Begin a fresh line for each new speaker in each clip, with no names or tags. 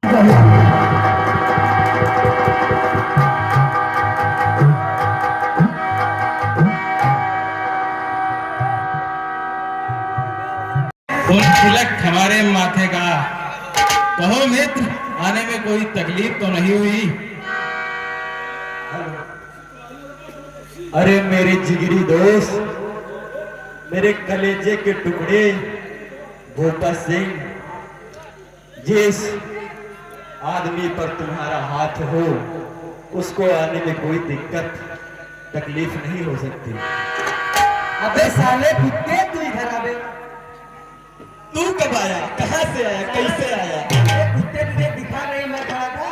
उन तिलक हमारे माथे का, कहो मित्र, आने में कोई तकलीफ तो नहीं हुई?
अरे मेरे जिगरी दोस्त, मेरे कलेजे के टुकड़े भोपा सिंह, जिस आदमी पर तुम्हारा हाथ हो उसको आने में कोई दिक्कत तकलीफ नहीं हो सकती।
अबे साले कुत्ते, तू इधर आवे।
तू कब आया, कहाँ से आया, कैसे आया?
कुत्ते तुझे दिखा नहीं, मैं खड़ा था।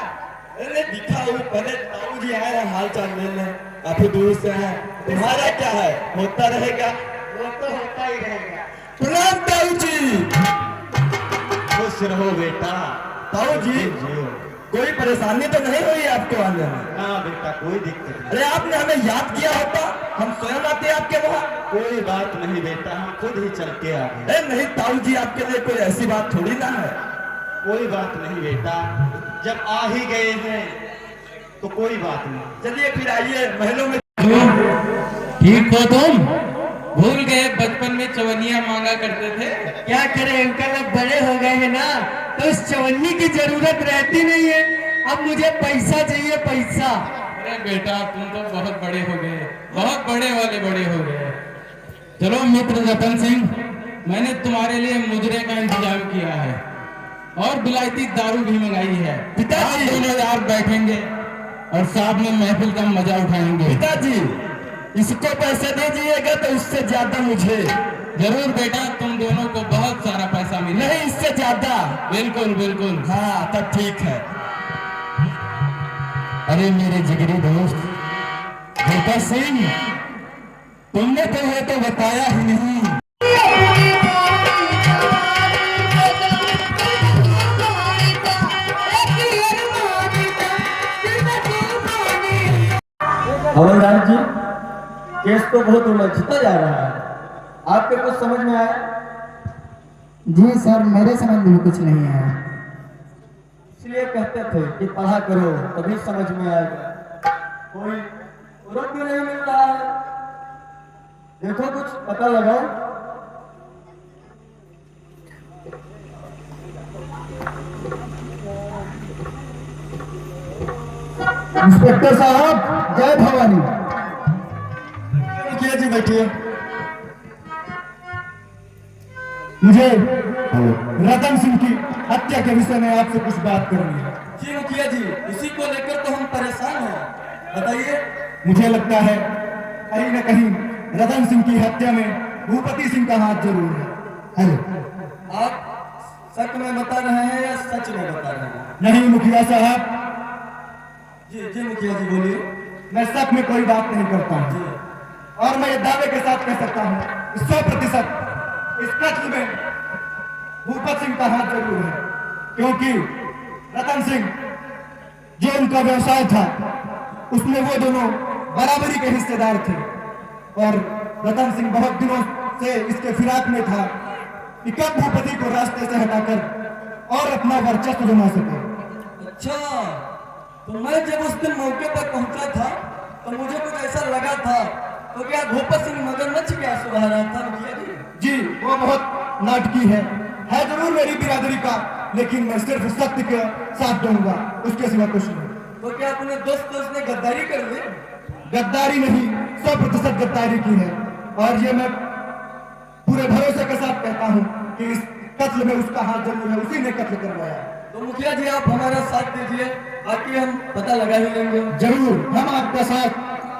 अरे दिखा हुई, पहले ताऊ जी आए हैं हाल चाल लेने, काफी दूर से हैं। तुम्हारा क्या है, होता रहेगा।
वो तो होता ही रहेगा।
प्रणाम ताऊ जी। खुश रहो बेटा।
ताऊ जी, कोई परेशानी तो नहीं हुई आपको आने में?
हाँ बेटा, कोई दिक्कत नहीं।
अरे आपने हमें याद किया होता, हम स्वयं आते आपके वहाँ।
कोई बात नहीं बेटा, हम खुद ही चल के आ गए।
अरे नहीं ताऊ जी, आपके लिए कोई ऐसी बात थोड़ी ना है।
कोई बात नहीं बेटा, जब आ ही गए हैं तो कोई बात नहीं।
चलिए फिर आइए महलों में।
ठीक हो तुम? भूल गए बचपन में चवनिया मांगा करते थे?
क्या करें अंकल, अब बड़े हो गए हैं ना, तो इस चवन्नी की जरूरत रहती नहीं है। अब मुझे पैसा चाहिए, पैसा।
अरे बेटा, तुम तो बहुत बड़े हो गए, बहुत बड़े वाले बड़े हो गए। चलो मित्र रतन सिंह, मैंने तुम्हारे लिए मुजरे का इंतजाम किया है और विलायती दारू भी मंगाई है। पिताजी, दोनों यार बैठेंगे और साथ में महफिल का मजा उठाएंगे।
पिताजी, इसको पैसे दीजिएगा तो इससे ज्यादा मुझे।
जरूर बेटा, तुम दोनों को बहुत सारा पैसा मिले।
नहीं, इससे ज्यादा।
बिल्कुल बिल्कुल।
हाँ तब ठीक है।
अरे मेरे जिगरी दोस्त
भोपा सिंह, तुमने तो ये तो बताया ही नहीं। हवलदार जी, केस तो बहुत उलझता जा रहा है, आपके कुछ समझ में आया?
जी सर, मेरे समझ में कुछ नहीं है।
इसलिए कहते थे कि पढ़ा करो तभी समझ में आएगा। कोई रोक भी नहीं मिल रहा है, देखो कुछ पता लगाओ। इंस्पेक्टर साहब, जय भवानी। मुखिया जी बैठिए। मुझे रतन सिंह की हत्या के विषय में आपसे कुछ बात करनी है। जी मुखिया जी, इसी को लेकर तो हम परेशान हैं, बताइए। मुझे लगता है कहीं न कहीं रतन सिंह की हत्या में भूपति सिंह का हाथ जरूर है। हेलो, आप शक में बता रहे हैं या सच में बता रहे हैं? नहीं मुखिया साहब। जी जी मुखिया जी बोलिए। मैं शक में कोई बात नहीं करता हूँ और मैं ये दावे के साथ कह सकता हूँ 100% इस कत्ल में भूपत सिंह का हाथ जरूर है, क्योंकि रतन सिंह जो उनका व्यवसाय था उसमें वो दोनों बराबरी के हिस्सेदार थे और रतन सिंह बहुत दिनों से इसके फिराक में था कि कब भूपति को रास्ते से हटाकर और अपना वर्चस्व जमा सके। अच्छा, तो मैं जब उस दिन मौके पर पहुंचा था तो मुझे कुछ ऐसा लगा था, तो क्या भूपत सिंह मगरमच्छ क्या सुबह रहा था मुखिया जी? जी, वो बहुत नाटकी है जरूर मेरी बिरादरी का, लेकिन मैं सिर्फ सत्य के साथ दूंगा, उसके सिवा कुछ नहीं। तो क्या अपने दोस्त ने गद्दारी कर ली? गद्दारी नहीं, 100% गद्दारी की है और ये मैं पूरे भरोसे के साथ कहता हूँ कि इस कत्ल में उसका हाथ जरूर है, उसी ने कत्ल करवाया। तो मुखिया जी आप हमारा साथ दीजिए, बाकी हम पता लगा ही लेंगे। जरूर, हम आपका साथ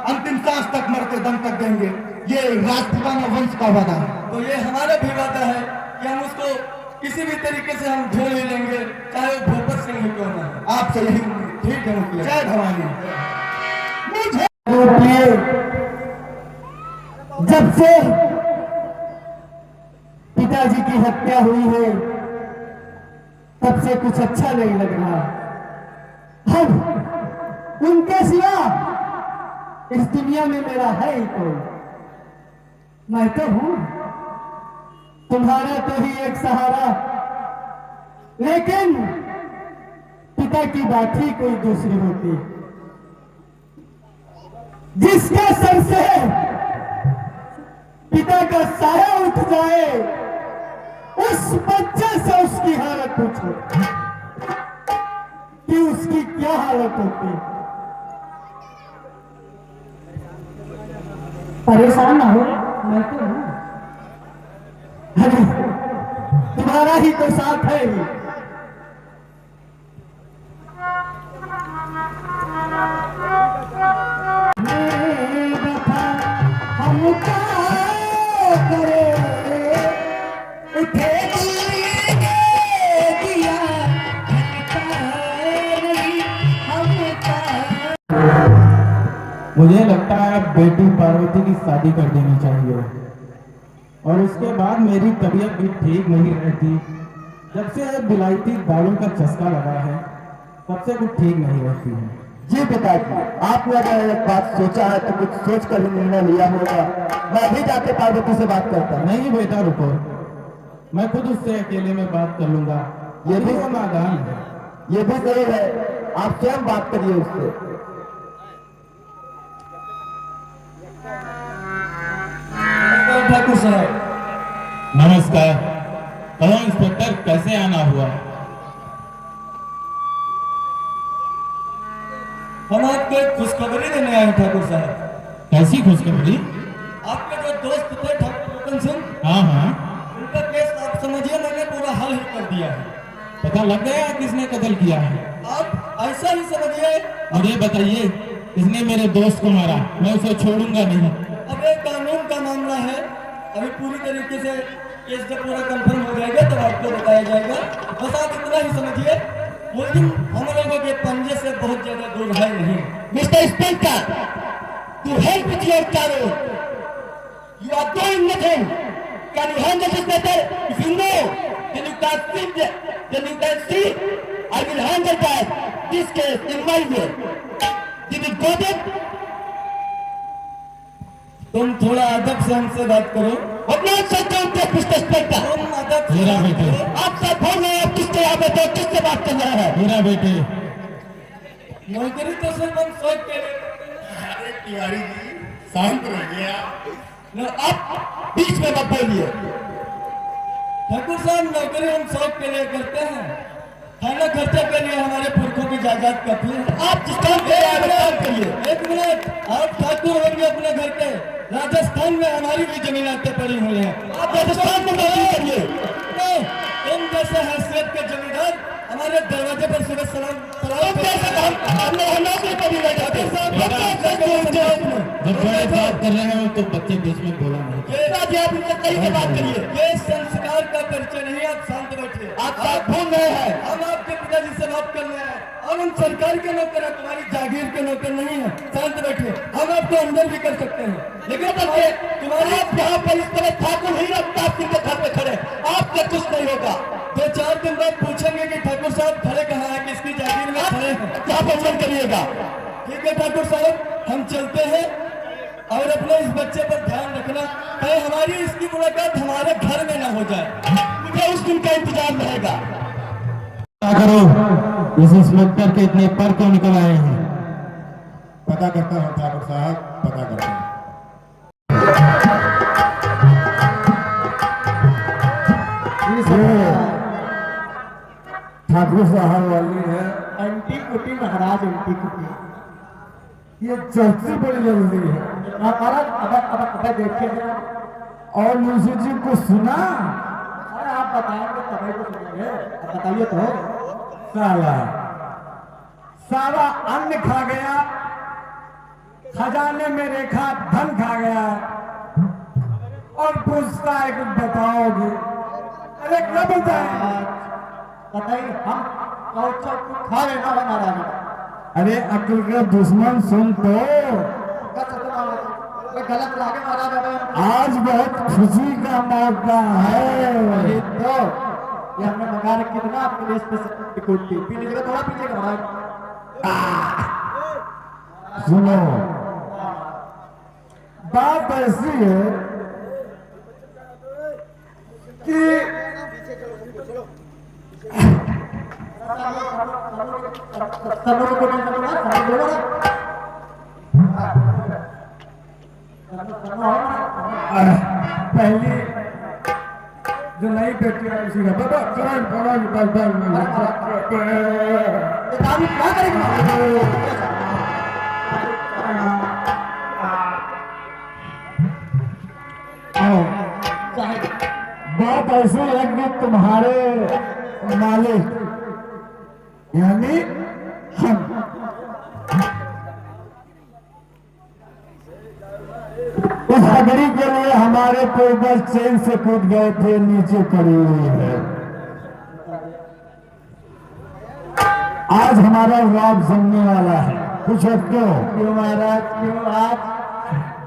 अंतिम सांस तक, मरते दम तक देंगे, ये राजपूताना वंश का वादा है। तो ये हमारा भी वादा है कि हम उसको किसी भी तरीके से हम ढूंढ ही लेंगे, चाहे वो भूपत सिंह ही क्यों ना हो। आपसे यही ठीक है मुखिया। जय भवानी। जब से पिताजी की हत्या हुई है तब से कुछ अच्छा नहीं लग रहा। अब उनके सिवा इस दुनिया में मेरा है ही कोई। मैं तो हूं तुम्हारा तो ही एक सहारा, लेकिन पिता की बात ही कोई दूसरी होती। जिसके सर से पिता का साया उठ जाए, उस बच्चे से उसकी हालत पूछो कि उसकी क्या हालत होती। परेशान ना हो, मैं तो हूं। अरे तुम्हारा ही तो साथ है ही। हम क्या करें, उठे दिया
मुझे लगता है बेटी पार्वती की शादी कर देनी चाहिए, और उसके बाद मेरी तबीयत भी ठीक नहीं रहती। जब से विलायती दालों का चस्का लगा है, तब से कुछ ठीक नहीं रहती है।
जी पिताजी, आपने अगर एक बात सोचा है तो कुछ सोच कर ही निर्णय लिया होगा। मैं अभी जाके पार्वती से बात करता हूँ।
नहीं बेटा रुको, मैं खुद उससे अकेले में बात कर लूंगा। ये भी वो नादान है।
ये भी सही है, आप स्वयं बात करिए उससे। ठाकुर साहब
नमस्कार। कहो इंस्पेक्टर, कैसे आना हुआ?
हम आपको एक खुशखबरी देने आए हैं ठाकुर साहब।
कैसी खुशखबरी?
आपके जो दोस्त थे ठाकुर रतन सिंह,
हाँ हाँ,
उनका केस आप समझिए मैंने पूरा हल ही कर दिया है।
पता लग गया किसने कत्ल किया है?
आप ऐसा ही समझिए।
मुझे बताइए, किसने मेरे दोस्त को मारा? मैं उसे छोड़ूंगा नहीं।
अब एक कानून का मामला है, अभी पूरी तरीके से केस जब पूरा कंफर्म हो जाएगा तब आपको बताया जाएगा। बस आप इतना ही समझिए, मुलजिम हम लोगों के पंजे से बहुत ज्यादा दूर है नहीं। Mister speaker, to help with your career, you are doing nothing. Can you handle this matter? If you know, then you can see I will handle this case in my way. Did you got it? तुम थोड़ा अदब से हमसे बात करो। अपना mister speaker, तुम अदब से
मेरा बेटे,
आपसे फोन है, आप किससे यहाँ पे तो किससे बात कर रहे हैं?
मेरा बेटे,
नौकरी तो सिर्फ हम शौक के लिए।
अरे तिवारी जी, शांत रहिए आप।
आप बीच में मत बोलिए। ठाकुर साहब, नौकरी हम शौक के लिए करते हैं, खाना खर्चा के लिए हमारे पुरखों की जायदाद काफी है। आप जिस काम के लिए काम करिए। एक मिनट, आप ठाकुर होंगे अपने घर के। राजस्थान में हमारी भी जमीनातें पड़ी हुई हैं, आप राजस्थान में नौकरी करिए। तुम जैसे हैसियत के जमींदार हमारे दरवाजे पर सुबह सलाम नौकरी कभी बैठे।
जब बड़े बात कर रहे हो तो बच्चे बीच में बोला नहीं।
आप इनसे कहीं से बात करिए। ये संस्कार का परिचय नहीं, आप शांत बैठिए। आप भूल रहे हैं, हम आपके पिताजी से बात कर रहे हैं और हम सरकार के नौकर हैं, तुम्हारी जागीर के नौकर नहीं है। शांत बैठिए, हम आपको अंदर भी कर सकते हैं, लेकिन तुम्हारे आप यहाँ पर इस तरह ठाकुर ही रखता आपके घर पे खड़े, आपसे कुछ नहीं होगा। 2-4 दिन बाद पूछेंगे कि ठाकुर साहब खड़े कहाँ हैं, किसकी जागीर में खड़े हैं, यहाँ पर चल करिएगा। ठीक है ठाकुर साहब, हम चलते हैं और अपने इस बच्चे पर ध्यान रखना, कहीं हमारी इसकी मुलाकात हमारे घर में ना हो जाए। मुझे उस दिन का इंतजार रहेगा।
क्या करो, इस इंस्पेक्टर के इतने पर क्यों निकल आए हैं?
पता करता हूँ ठाकुर साहब, पता करता हूँ।
ठाकुर साहब वाली है एंटी कुटी महाराज, एंटी कुटी। ये चलती बड़ी जल्दी है महाराज। अब देखे और मुंशी जी को सुना। अरे आप बताएंगे तभी तो सुनेंगे, अब बताइए तो। सारा अन्न खा गया, खजाने में रेखा धन खा गया, और पूछता है कुछ बताओगे? अरे क्या बताए? बताइए, हम खा लेना बना रहा। अरे अक्ल का दुश्मन सुन तो, गलत लागे मारा बाबा। आज बहुत खुशी का मौका है। वही तो, ये हमने मंगा रखी थी ना आपके लिए स्पेशल कुल्फी। पी लीजिएगा, थोड़ा पीजिएगा महाराज। सुनो, बात ऐसी है कि पहली जो नई बेटी है उसी का बाबा क्या करेगा। बात ऐसी है कि तुम्हारे मालिक यानी हम उस खबरी के लिए हमारे पूर्वज चैन से कूद गए थे, नीचे पड़ी हुई है। आज हमारा वाप जमने वाला है। पूछो क्यों महाराज, क्यों आज?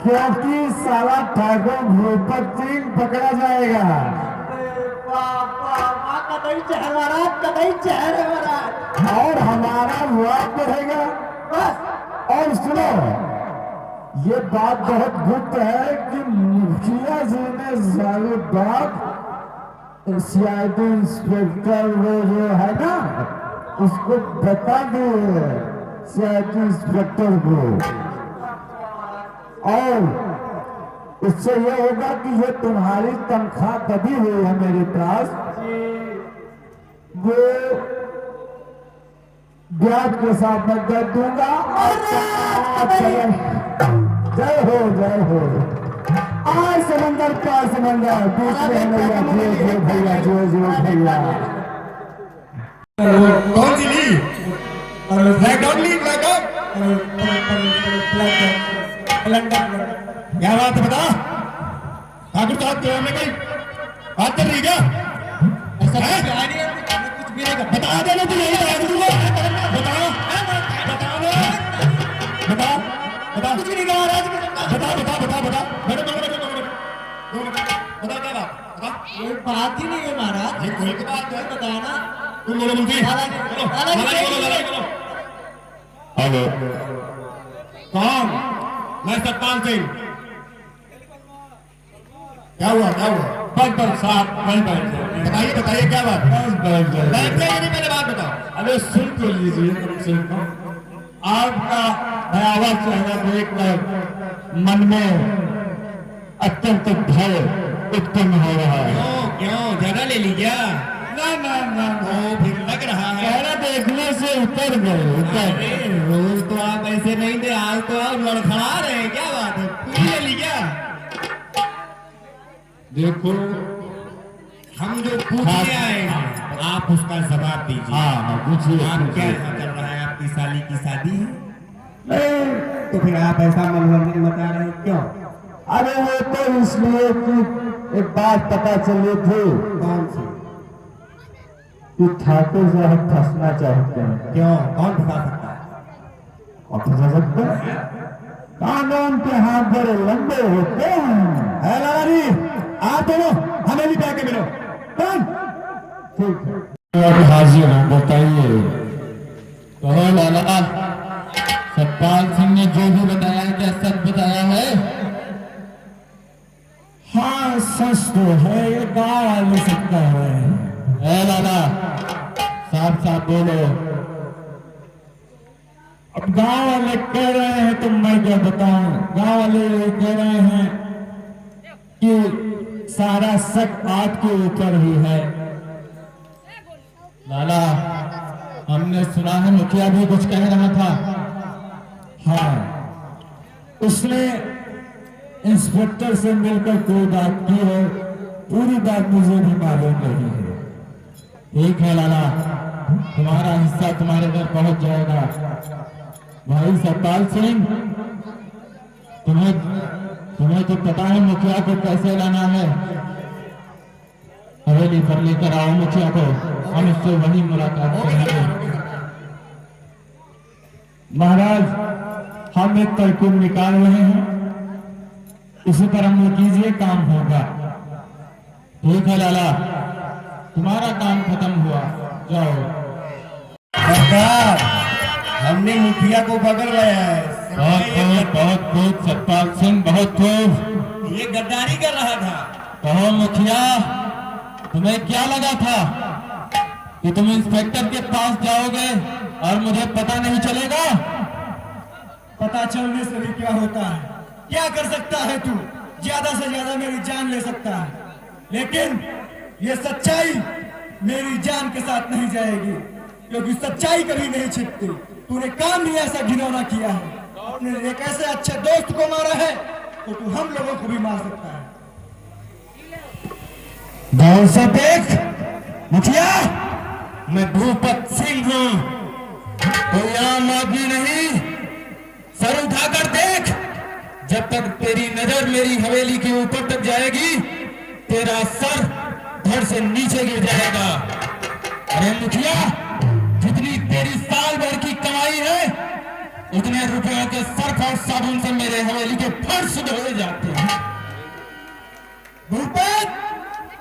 क्योंकि साला ठाकुर भूपत सिंह पकड़ा जाएगा। और हमारा वाप बढ़ेगा। और सुनो, ये बात बहुत गुप्त है कि मुखिया जी ने सालों बाद सीआईडी इंस्पेक्टर वो जो है ना उसको बता दिए, सीआईडी इंस्पेक्टर को। और इससे ये होगा कि ये तुम्हारी तनख्वाह दबी हुई है मेरे पास, वो ब्याज के साथ मैं दे दूंगा। जय हो जय हो। आज समंदर पार समंदर बीच में भैया, जो भैया, जो भैया।
कौन सी ली? ब्लैकआउट ली, ब्लैकआउट। क्या बात है बता? ठाकुर साहब के में कोई बात चल रही क्या? कुछ भी नहीं बता देना, तो यही बता दूंगा। बताओ बता बता, कुछ भी नहीं कहा राज। बता बता बता बता, बैठो बता क्या बात? बता।
कोई बात ही नहीं है महाराज।
कोई की बात है,
बताना।
तुम बोलो मुंशी। हेलो, कौन? मैं सतपाल सिंह। क्या हुआ क्या हुआ? बस साहब बताइए बताइए क्या बात? बैठे नहीं, पहले बात बताओ।
अरे सुन तो लीजिए, आपका भयावह चेहरा देखकर मन में अत्यंत भय उत्पन्न हो रहा है।
क्यों ज्यादा ले ली क्या?
ना
फिर लग रहा है
चेहरा देखने से उतर गए।
रोज तो आप ऐसे नहीं थे, आज तो आप लड़खड़ा रहे हैं। क्या बात है? पूरी ले ली क्या?
देखो,
हम जो पूछने आए हैं आप उसका जवाब दीजिए।
हाँ पूछिए।
आप क्या यहाँ चल रहा है? आपकी साली की शादी है?
नहीं,
तो फिर आप ऐसा मनोरंजन मचा रहे हैं क्यों?
अरे वो तो इसलिए कि एक बात पता चली थी।
कौन सी?
कि ठाकुर साहब फंसना चाहते हैं।
क्यों? कौन फंसा सकता है?
और फंसा सकते हैं? कानून के हाथ बड़े लंबे होते हैं।
लाला जी, आप दोनों हमें भी जाके मिलो। कौन?
ठीक है, हाजिर हूँ, बताइए।
कहो लाला, सतपाल सिंह ने जो भी बताया क्या सच बताया है?
हाँ सच तो है, ये गाल ले सकता है।
ए लाला, साफ साफ बोलो।
अब गांव वाले कह रहे हैं तो मैं क्या बताऊं। गांव वाले ये कह रहे हैं कि सारा शक आपके ऊपर ही है।
लाला, हमने सुना है मुखिया भी कुछ कह रहा था।
हाँ, उसने इंस्पेक्टर से मिलकर कोई बात की है, पूरी बात मुझे भी मालूम नहीं है।
ठीक है लाला, तुम्हारा हिस्सा तुम्हारे घर पहुंच जाएगा। भाई सतपाल सिंह, तुम्हें तो पता है मुखिया को कैसे लाना है। हवेली पर लेकर आओ मुखिया को, हम उससे वही मुलाकात करेंगे।
महाराज, हम एक तरकीब निकाल रहे हैं, इसी पर अमल कीजिए, काम होगा।
ठीक है लाला, तुम्हारा काम खत्म हुआ, जाओ।
सरकार, हमने मुखिया को पकड़ लिया है।
बहुत खूब सतपाल सिंह, बहुत खूब।
ये गद्दारी कर रहा था।
कहो मुखिया, तुम्हें क्या लगा था कि तुम इंस्पेक्टर के पास जाओगे और मुझे पता नहीं चलेगा?
पता चलने से भी क्या होता है? क्या कर सकता है तू? ज्यादा से ज्यादा मेरी जान ले सकता है, लेकिन ये सच्चाई मेरी जान के साथ नहीं जाएगी, क्योंकि सच्चाई कभी नहीं छिपती। तूने काम ही ऐसा घिनौना किया है, अपने एक ऐसे अच्छे दोस्त को मारा है, तो तू हम लोगों को भी मार सकता है।
गौर से देख मुखिया, मैं भूपत सिंह हूं, कोई आम आदमी नहीं। सर उठाकर देख, जब तक तेरी नजर मेरी हवेली के ऊपर तक जाएगी, तेरा सर धड़ से नीचे गिर जाएगा। अरे मुखिया, जितनी तेरी साल भर की कमाई है, उतने रुपयों के सर्फ और साबुन से मेरे हवेली के फर्श धोए जाते हैं।
भूपेन,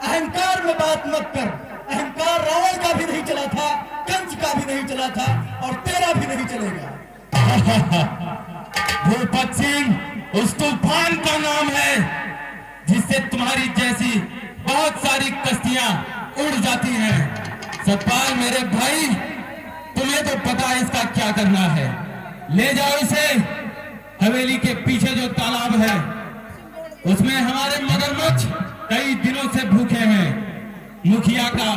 अहंकार में बात मत कर। अहंकार रावण का भी नहीं चला था, कंस का भी नहीं चला था, और तेरा भी नहीं चलेगा।
भूपत सिंह उस तूफान का नाम है जिससे तुम्हारी जैसी बहुत सारी कश्तियां उड़ जाती हैं। सतपाल मेरे भाई, तुम्हें तो पता है इसका क्या करना है। ले जाओ इसे हवेली के पीछे जो तालाब है, उसमें हमारे मगरमच्छ कई दिनों से भूखे हैं। मुखिया का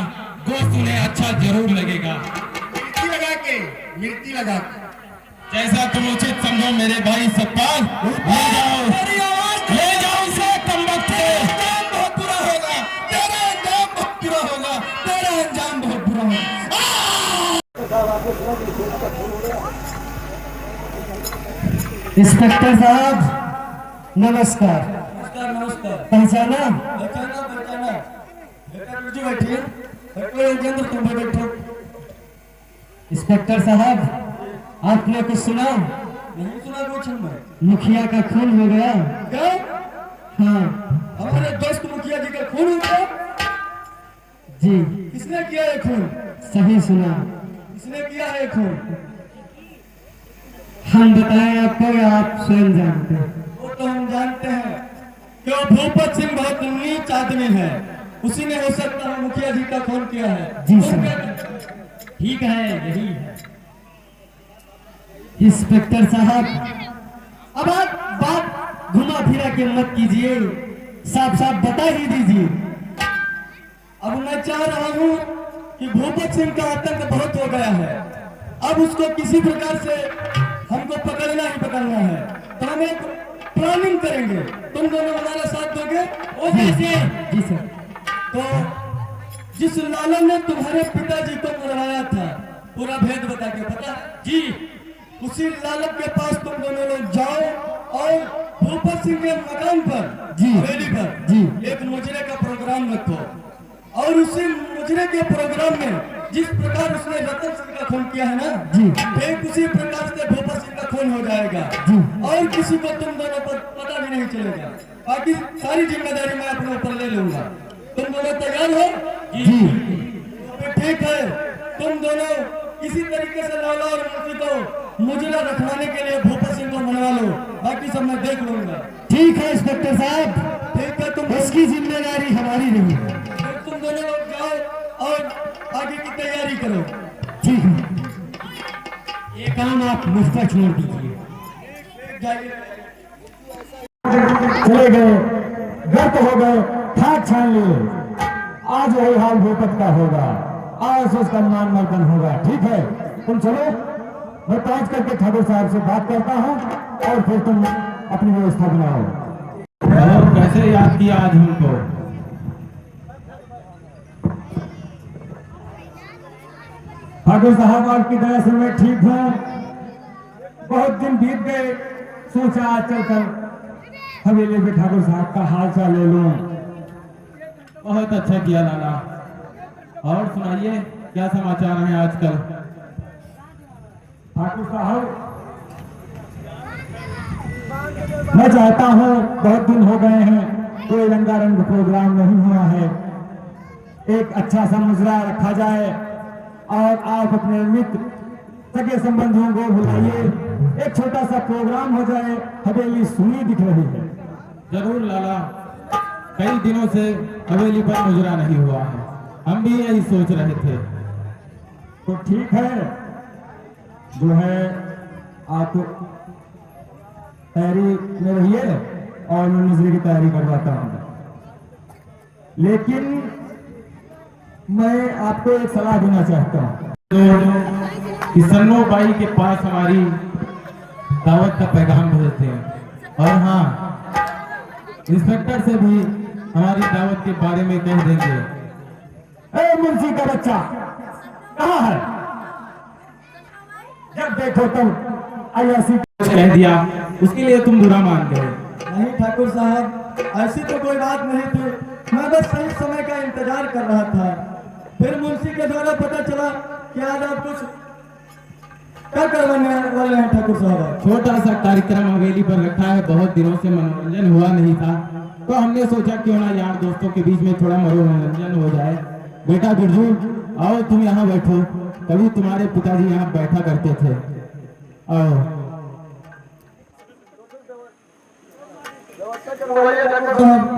गोश्त उन्हें अच्छा जरूर लगेगा।
मिर्ची लगा के
जैसा तुम उचित समझो मेरे भाई सतपाल। ले जाओ इसे कमबख्त के।
अंजाम बहुत बुरा होगा, तेरा अंजाम बहुत बुरा होगा, तेरा अंजाम बहुत बुरा होगा। इंस्पेक्टर साहब नमस्कार। नमस्कार नमस्कार। पहचाना? पहचाना। बैठिए, बैठो, तुम भी बैठो। इंस्पेक्टर साहब, आपने कुछ सुना? नहीं सुना कुछ। मुखिया का खून हो गया। क्या? हाँ, हमारे दोस्त मुखिया जी का खून हो गया। जी। किसने किया है खून? सही सुना। किसने किया है खून? हम बताएं आपको या आप स्वयं जानते हैं? वो तो हम जानते हैं कि वो भूपत सिंह बहुत नीच आदमी है, उसी ने हो सकता है मुखिया जी का खून किया है। जी सर, ठीक है, यही है। इंस्पेक्टर साहब, अब आप बात घुमा फिरा के मत कीजिए, साफ साफ बता ही दीजिए। अब मैं चाह रहा हूं कि भूपत सिंह का आतंक बहुत हो गया है, अब उसको किसी प्रकार से हमको पकड़ना ही पकड़ना है। तो हम एक प्लानिंग करेंगे, तुम दोनों हमारा साथ दोगे? ओ कैसे? जी सर। तो जिस लालन ने तुम्हारे पिताजी को मरवाया था, पूरा भेद बता के, पता? जी। उसी लालक के पास तुम दोनों लोग जाओ और भूपत सिंह के मकान पर, जी, हवेली पर, जी, एक मुजरे का प्रोग्राम रखो, और उसी मुजरे के प्रोग्राम में जिस प्रकार उसने रतन सिंह का खून किया है ना, जी, एक उसी प्रकार से भूपत सिंह का खून हो जाएगा, जी, और किसी को तुम दोनों पर पता भी नहीं चलेगा। बाकी सारी जिम्मेदारी मैं अपने ऊपर ले लूंगा। तुम दोनों तैयार हो? जी। ठीक है, तुम दोनों किसी तरीके से लाला और मुंशी को मुजरा रखवाने के लिए भूपत सिंह को मनवा लो, बाकी सब मैं देख लूंगा। ठीक है इंस्पेक्टर साहब, ठीक है, तुम इसकी जिम्मेदारी हमारी नहीं है। तुम दोनों लोग जाओ और आगे की तैयारी करो। ठीक है, ये काम आप मुझ पर छोड़ दीजिए।
चले गए, गर्त हो गए, ठाक छान लिए, आज वही हाल भूपत का होगा, आज उसका मान मर्दन होगा। ठीक है, तुम चलो, मैं पहुंच करके ठाकुर साहब से बात करता हूं और फिर तुम अपनी व्यवस्था बनाओ।
और कैसे याद किया आज हमको?
ठाकुर साहब आपकी दया से मैं ठीक हूं, बहुत दिन बीत गए, सोचा आज चलकर हवेली पे ठाकुर साहब का हाल चाल ले लूं।
बहुत अच्छा किया लाला। और सुनाइए, क्या समाचार हैं आजकल?
ठाकुर साहब, मैं चाहता हूं, बहुत दिन हो गए हैं, कोई रंगारंग प्रोग्राम नहीं हुआ है, एक अच्छा सा मुजरा रखा जाए और आप अपने मित्र सगे संबंधियों को बुलाइए, एक छोटा सा प्रोग्राम हो जाए, हवेली सुनी दिख रही है।
जरूर लाला, कई दिनों से हवेली पर मुजरा नहीं हुआ है, हम भी यही सोच रहे थे।
तो ठीक है, जो है आप तैयारी में रहिए और मैं मुजरे की तैयारी करवाता हूँ। लेकिन मैं आपको एक सलाह देना चाहता हूँ।
तो किसनो बाई के पास हमारी दावत का पैगाम भेजते हैं और हाँ, इंस्पेक्टर से भी हमारी दावत के बारे में कह देंगे।
ए मुंशी का बच्चा कहाँ है? जब देखो तब अयासी
कह दिया उसके लिए तुम बुरा मान गए।
नहीं ठाकुर साहब, ऐसी तो कोई बात नहीं थी। मैं बस सही समय का इंतजार कर रहा था। फिर मुंशी के द्वारा पता चला कि आज आप कुछ क्या करवाने वाले हैं ठाकुर साहब।
छोटा सा कार्यक्रम हवेली पर रखा है, बहुत दिनों से मनोरंजन हुआ नहीं था, तो हमने सोचा क्यों ना यार दोस्तों के बीच में थोड़ा मनोरंजन हो जाए। बेटा बिरजू, आओ तुम यहाँ बैठो, कभी तुम्हारे पिताजी यहाँ बैठा करते थे। आओ।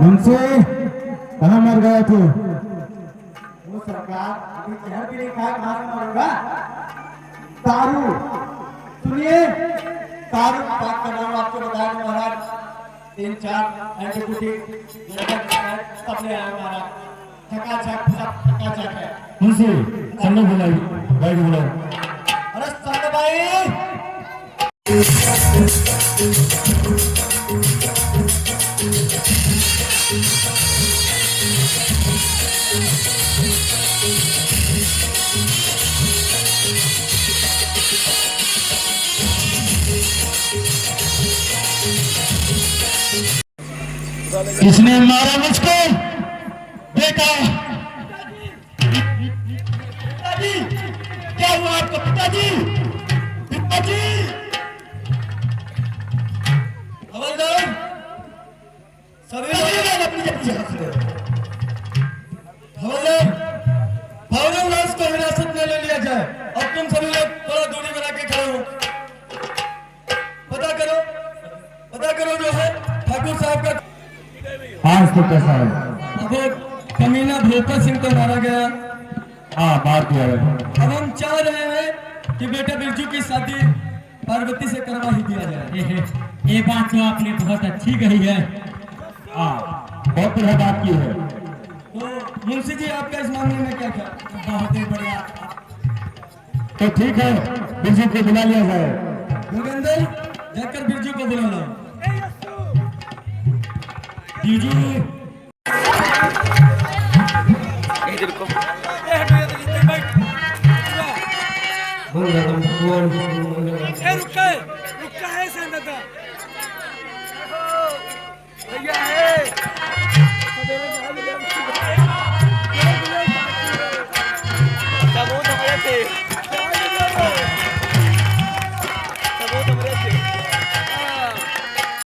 मुंशी, कहाँ मर गया तू?
वो सरकार अभी जहर भी नहीं खाया, कहाँ से मरूंगा? दारू, सुनिए, दारू पाक कर रहा हूँ आपको बताया महाराज। 3-4 एंटीबायोटिक सब ले आया महाराज। चकाचक सब चकाचक है।
मुंशी संडे बुलाइए, भाई बुलाओ।
अरे संडे भाई,
किसने मारा मुझको? बेटा, पिताजी, क्या हुआ आपको पिताजी? पिताजी,
हवलदार, सभी लोग हवलदार, भावना लाश को हिरासत में ले लिया जाए और तुम सभी लोग थोड़ा दूरी बना के खड़े हो। पता करो जो है ठाकुर साहब का।
हाँ इंस्पेक्टर साहब।
अब कमीना भोपा सिंह को मारा गया।
हाँ मार दिया गया।
अब हम चाह रहे हैं कि बेटा बिरजू की शादी पार्वती से करवा ही दिया जाए।
ये बात तो आपने बहुत अच्छी कही है।
हाँ बहुत बढ़िया बात की है।
तो मुंशी जी आपका इस मामले में क्या ख्याल?
बहुत ही बढ़िया।
तो ठीक है, बिरजू को बुला लिया जाए।
योगेंद्र, जाकर बिरजू को बुला लो।
बिरजू,
रुका है